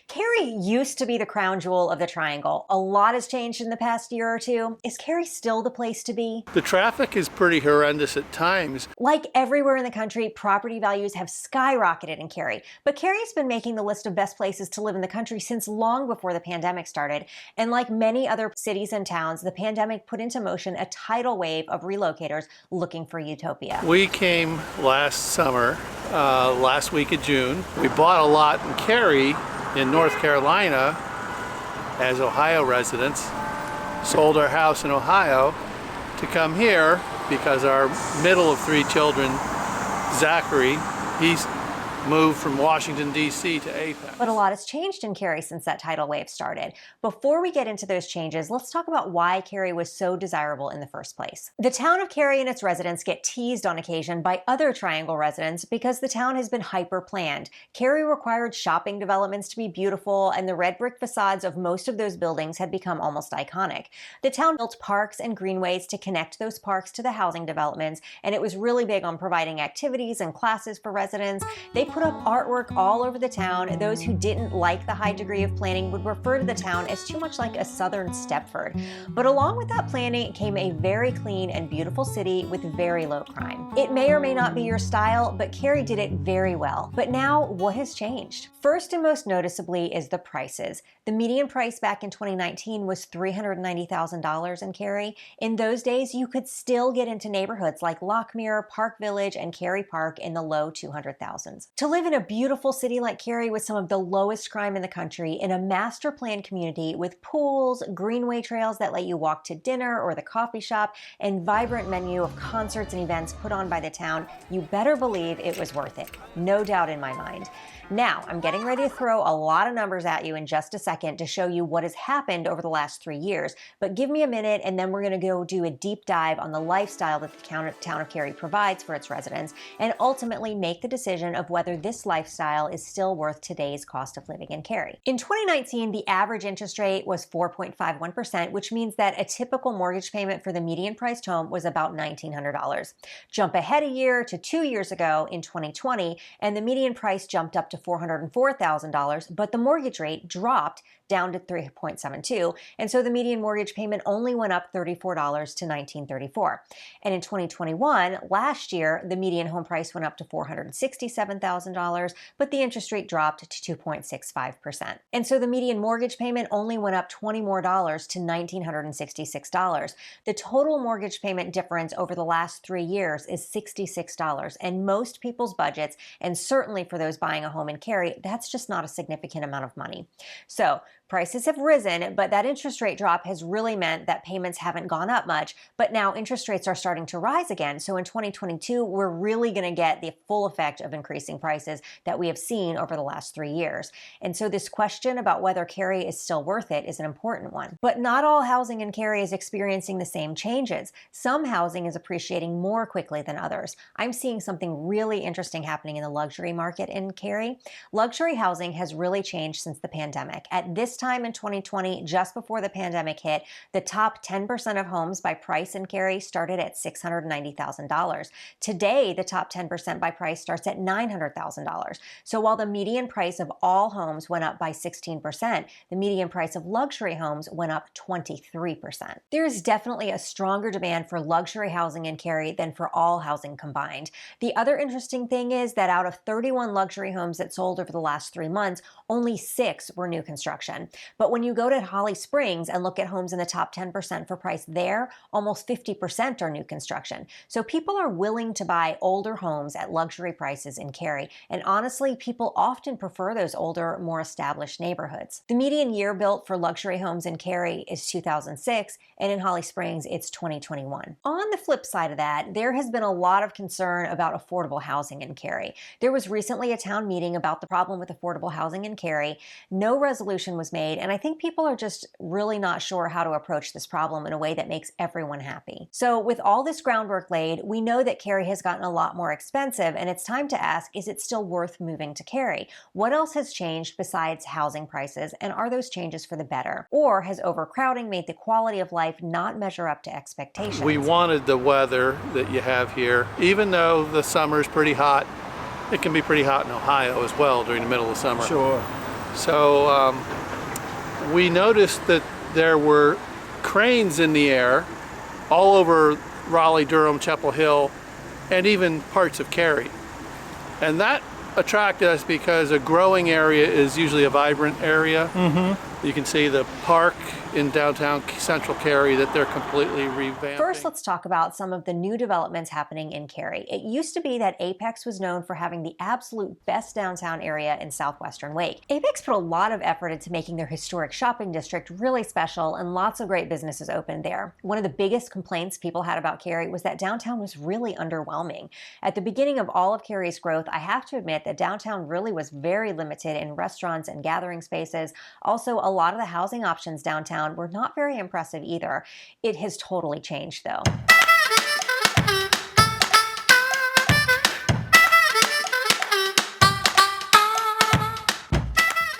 Cary used to be the crown jewel of the Triangle. A lot has changed in the past year or two. Is Cary still the place to be? The traffic is pretty horrendous at times. Like everywhere in the country, property values have skyrocketed in Cary. But Cary's been making the list of best places to live in the country since long before the pandemic started. And like many other cities and towns, the pandemic put into motion a tidal wave of relocators looking for utopia. We came last summer, last week of June. We bought a lot in Cary in North Carolina as Ohio residents, sold our house in Ohio to come here because our middle of three children, Zachary, he's moved from Washington, D.C. to Apex. But a lot has changed in Cary since that tidal wave started. Before we get into those changes, let's talk about why Cary was so desirable in the first place. The town of Cary and its residents get teased on occasion by other Triangle residents because the town has been hyper-planned. Cary required shopping developments to be beautiful, and the red brick facades of most of those buildings had become almost iconic. The town built parks and greenways to connect those parks to the housing developments, and it was really big on providing activities and classes for residents. They put up artwork all over the town. Those who didn't like the high degree of planning would refer to the town as too much like a southern Stepford. But along with that planning came a very clean and beautiful city with very low crime. It may or may not be your style, but Cary did it very well. But now, what has changed? First and most noticeably is the prices. The median price back in 2019 was $390,000 in Cary. In those days, you could still get into neighborhoods like Lochmere, Park Village, and Cary Park in the low 200,000s. To live in a beautiful city like Cary with some of the lowest crime in the country, in a master planned community with pools, greenway trails that let you walk to dinner or the coffee shop, and vibrant menu of concerts and events put on by the town, you better believe it was worth it. No doubt in my mind. Now, I'm getting ready to throw a lot of numbers at you in just a second to show you what has happened over the last 3 years, but give me a minute and then we're going to go do a deep dive on the lifestyle that the town of Cary provides for its residents and ultimately make the decision of whether this lifestyle is still worth today's cost of living in Cary. In 2019, the average interest rate was 4.51%, which means that a typical mortgage payment for the median priced home was about $1,900. Jump ahead a year to 2 years ago in 2020, and the median price jumped up to $404,000, but the mortgage rate dropped down to 3.72, and so the median mortgage payment only went up $34 to $1,934. And in 2021, last year, the median home price went up to $467,000, but the interest rate dropped to 2.65%. And so the median mortgage payment only went up $20 more to $1,966. The total mortgage payment difference over the last 3 years is $66, and most people's budgets, and certainly for those buying a home in Cary, that's just not a significant amount of money. So prices have risen, but that interest rate drop has really meant that payments haven't gone up much, but now interest rates are starting to rise again. So in 2022, we're really going to get the full effect of increasing prices that we have seen over the last 3 years. And so this question about whether Cary is still worth it is an important one. But not all housing in Cary is experiencing the same changes. Some housing is appreciating more quickly than others. I'm seeing something really interesting happening in the luxury market in Cary. Luxury housing has really changed since the pandemic. At this time in 2020, just before the pandemic hit, the top 10% of homes by price in Cary started at $690,000. Today, the top 10% by price starts at $900,000. So while the median price of all homes went up by 16%, the median price of luxury homes went up 23%. There is definitely a stronger demand for luxury housing in Cary than for all housing combined. The other interesting thing is that out of 31 luxury homes that sold over the last 3 months, only 6 were new construction. But when you go to Holly Springs and look at homes in the top 10% for price there, almost 50% are new construction. So people are willing to buy older homes at luxury prices in Cary. And honestly, people often prefer those older, more established neighborhoods. The median year built for luxury homes in Cary is 2006, and in Holly Springs, it's 2021. On the flip side of that, there has been a lot of concern about affordable housing in Cary. There was recently a town meeting about the problem with affordable housing in Cary. No resolution was made, and I think people are just really not sure how to approach this problem in a way that makes everyone happy. So with all this groundwork laid, we know that Cary has gotten a lot more expensive, and it's time to ask, is it still worth moving to Cary? What else has changed besides housing prices, and are those changes for the better? Or has overcrowding made the quality of life not measure up to expectations? We wanted the weather that you have here. Even though the summer is pretty hot, it can be pretty hot in Ohio as well during the middle of summer. Sure. So we noticed that there were cranes in the air all over Raleigh, Durham, Chapel Hill, and even parts of Cary. And that attracted us because a growing area is usually a vibrant area. You can see the park in downtown central Cary that they're completely revamping. First, let's talk about some of the new developments happening in Cary. It used to be that Apex was known for having the absolute best downtown area in southwestern Wake. Apex put a lot of effort into making their historic shopping district really special, and lots of great businesses opened there. One of the biggest complaints people had about Cary was that downtown was really underwhelming. At the beginning of all of Cary's growth, I have to admit that downtown really was very limited in restaurants and gathering spaces. Also, a lot of the housing options downtown were not very impressive either. It has totally changed though.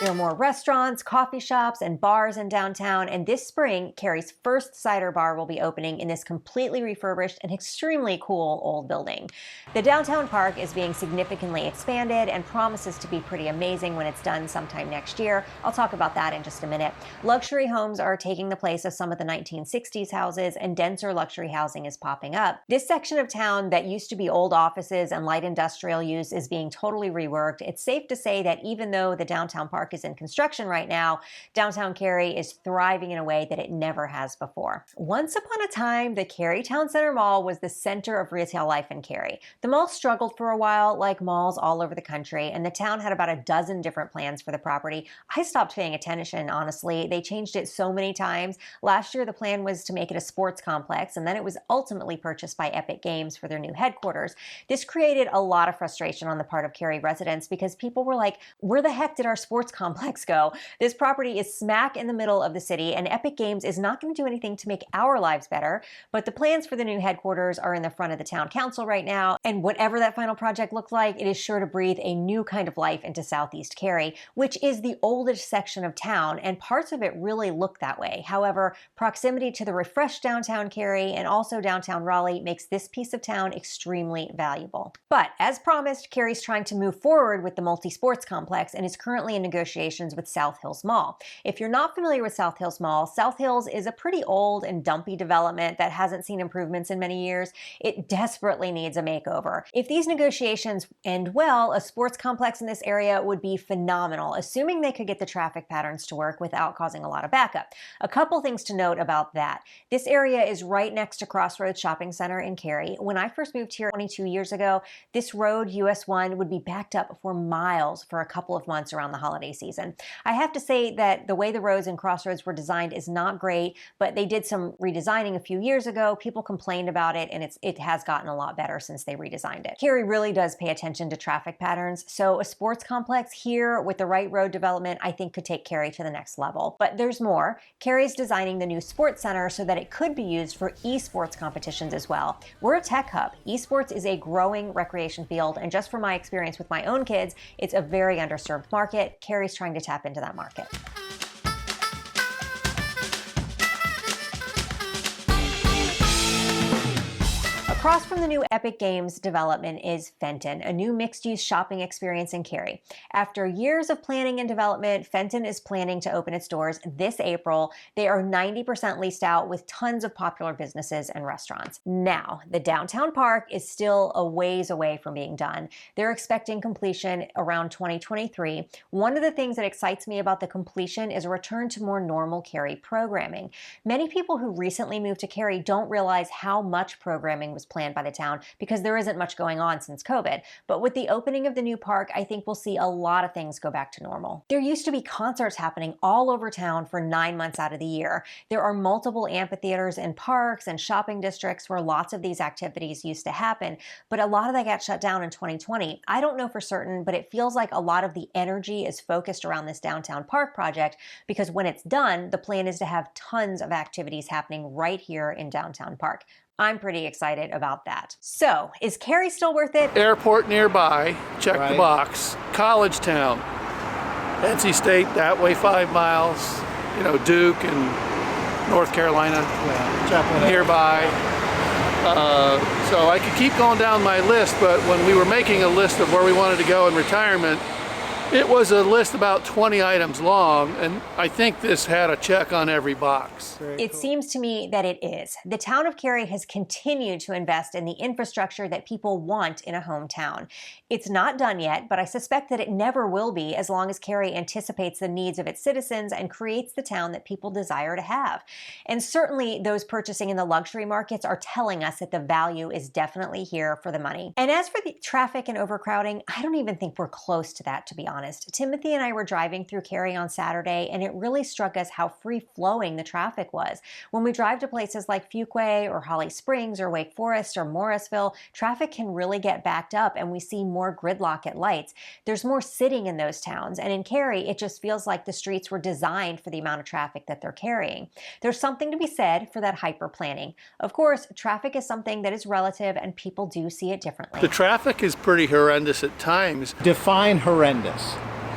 There are more restaurants, coffee shops, and bars in downtown, and this spring, Cary's first cider bar will be opening in this completely refurbished and extremely cool old building. The downtown park is being significantly expanded and promises to be pretty amazing when it's done sometime next year. I'll talk about that in just a minute. Luxury homes are taking the place of some of the 1960s houses, and denser luxury housing is popping up. This section of town that used to be old offices and light industrial use is being totally reworked. It's safe to say that even though the downtown park is in construction right now, downtown Cary is thriving in a way that it never has before. Once upon a time, the Cary Town Center Mall was the center of retail life in Cary. The mall struggled for a while, like malls all over the country, and the town had about a dozen different plans for the property. I stopped paying attention, honestly. They changed it so many times. Last year, the plan was to make it a sports complex, and then it was ultimately purchased by Epic Games for their new headquarters. This created a lot of frustration on the part of Cary residents because people were like, where the heck did our sports complex go? This property is smack in the middle of the city, and Epic Games is not going to do anything to make our lives better, but the plans for the new headquarters are in the front of the town council right now, and whatever that final project looks like, it is sure to breathe a new kind of life into Southeast Cary, which is the oldest section of town, and parts of it really look that way. However, proximity to the refreshed downtown Cary and also downtown Raleigh makes this piece of town extremely valuable. But as promised, Cary's trying to move forward with the multi-sports complex and is currently in negotiations with South Hills Mall. If you're not familiar with South Hills Mall, South Hills is a pretty old and dumpy development that hasn't seen improvements in many years. It desperately needs a makeover. If these negotiations end well, a sports complex in this area would be phenomenal, assuming they could get the traffic patterns to work without causing a lot of backup. A couple things to note about that. This area is right next to Crossroads Shopping Center in Cary. When I first moved here 22 years ago, this road, US 1, would be backed up for miles for a couple of months around the holiday season. I have to say that the way the roads in Crossroads were designed is not great, but they did some redesigning a few years ago. People complained about it, and it has gotten a lot better since they redesigned it. Cary really does pay attention to traffic patterns, so a sports complex here with the right road development, I think, could take Cary to the next level. But there's more. Cary's designing the new sports center so that it could be used for esports competitions as well. We're a tech hub. Esports is a growing recreation field, and just from my experience with my own kids, it's a very underserved market. Cary's trying to tap into that market. Across from the new Epic Games development is Fenton, a new mixed-use shopping experience in Cary. After years of planning and development, Fenton is planning to open its doors this April. They are 90% leased out with tons of popular businesses and restaurants. Now, the downtown park is still a ways away from being done. They're expecting completion around 2023. One of the things that excites me about the completion is a return to more normal Cary programming. Many people who recently moved to Cary don't realize how much programming was planned by the town because there isn't much going on since COVID. But with the opening of the new park, I think we'll see a lot of things go back to normal. There used to be concerts happening all over town for 9 months out of the year. There are multiple amphitheaters and parks and shopping districts where lots of these activities used to happen, but a lot of that got shut down in 2020. I don't know for certain, but it feels like a lot of the energy is focused around this downtown park project because when it's done, the plan is to have tons of activities happening right here in downtown park. I'm pretty excited about that. So, is Cary still worth it? Airport nearby, check the box. College town, NC State, that way 5 miles. You know, Duke and North Carolina, nearby. So I could keep going down my list, but when we were making a list of where we wanted to go in retirement, It was a list about 20 items long, and I think this had a check on every box. It seems to me that it is. The town of Cary has continued to invest in the infrastructure that people want in a hometown. It's not done yet, but I suspect that it never will be as long as Cary anticipates the needs of its citizens and creates the town that people desire to have. And certainly those purchasing in the luxury markets are telling us that the value is definitely here for the money. And as for the traffic and overcrowding, I don't even think we're close to that, to be honest. Timothy and I were driving through Cary on Saturday, and it really struck us how free-flowing the traffic was. When we drive to places like Fuquay or Holly Springs or Wake Forest or Morrisville, traffic can really get backed up, and we see more gridlock at lights. There's more sitting in those towns, and in Cary, it just feels like the streets were designed for the amount of traffic that they're carrying. There's something to be said for that hyper-planning. Of course, traffic is something that is relative, and people do see it differently. The traffic is pretty horrendous at times. Define horrendous.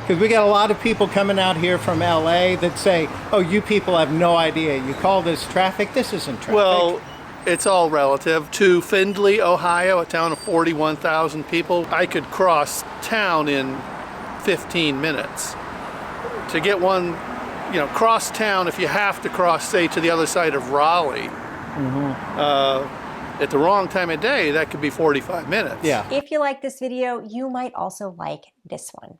Because we got a lot of people coming out here from LA that say, oh, you people have no idea. You call this traffic? This isn't traffic. Well, it's all relative. To Findlay, Ohio, a town of 41,000 people, I could cross town in 15 minutes. To get one, cross town, if you have to cross, say, to the other side of Raleigh, at the wrong time of day, that could be 45 minutes. Yeah. If you like this video, you might also like this one.